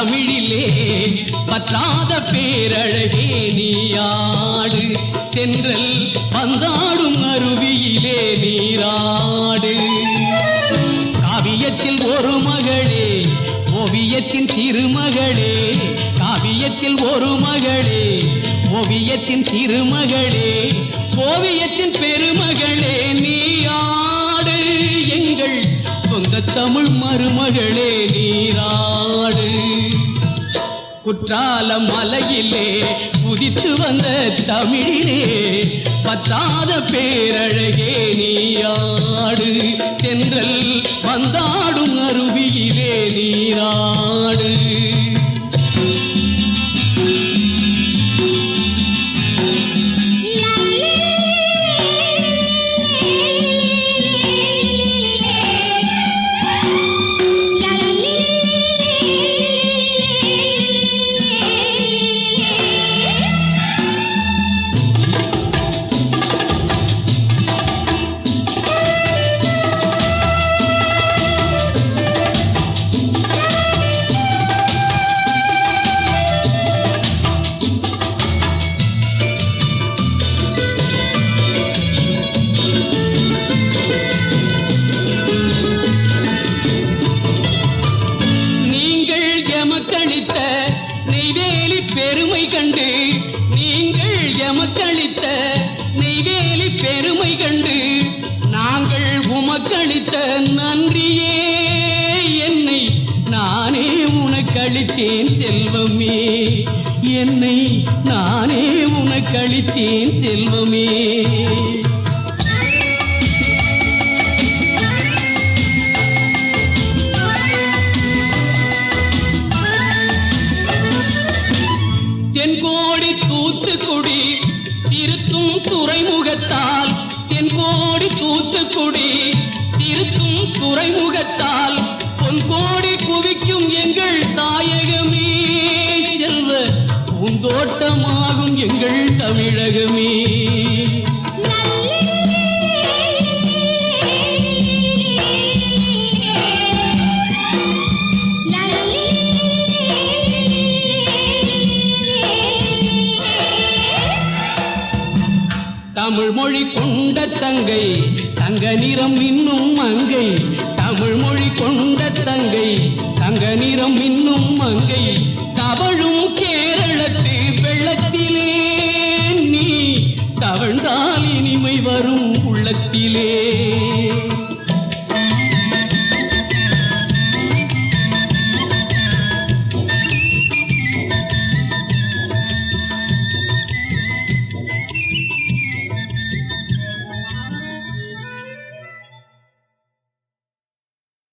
தமிழிலே பற்றாத பேரழகே நீயாடு தென்றல் வந்தாடும் அருவியிலே நீராடு காவியத்தில் ஒரு மகளே ஓவியத்தின் திருமகளே காவியத்தில் ஒரு மகளே ஓவியத்தின் திருமகளே ஓவியத்தின் பெருமகளே நீயாடு எங்கள் சொந்த தமிழ் மருமகளே நீராடு குற்றால மலையிலே குதித்து வந்த தமிழிலே பத்தாத பேரழகே நீயாடு தென்றல் வந்தாடும் அருவியிலே நீராடு பெருமை கண்டு நீங்கள் எமக்களித்த நெய்வேலி பெருமை கண்டு நாங்கள் உமக்களித்த நன்றியே என்னை நானே உனக்களித்தேன் செல்வமே என்னை நானே உனக்களித்தேன் செல்வமே தென்கோடி தூத்துக்குடி திருத்தும் துறைமுகத்தால் தென்கோடி தூத்துக்குடி திருத்தும் துறைமுகத்தால் பொன்கோடி குவிக்கும் எங்கள் தாயகமே செல்வ பூந்தோட்டமாகும் எங்கள் தமிழகமே தமிழ் மொழி கொண்ட தங்கை தங்க நிறம் இன்னும் மங்கை தமிழ் மொழி கொண்ட தங்கை தங்க நிறம் இன்னும் மங்கை தவழும் கேரளத்து வெள்ளத்திலே நீ தவழ்ந்தால் இனிமை வரும் உள்ளத்திலே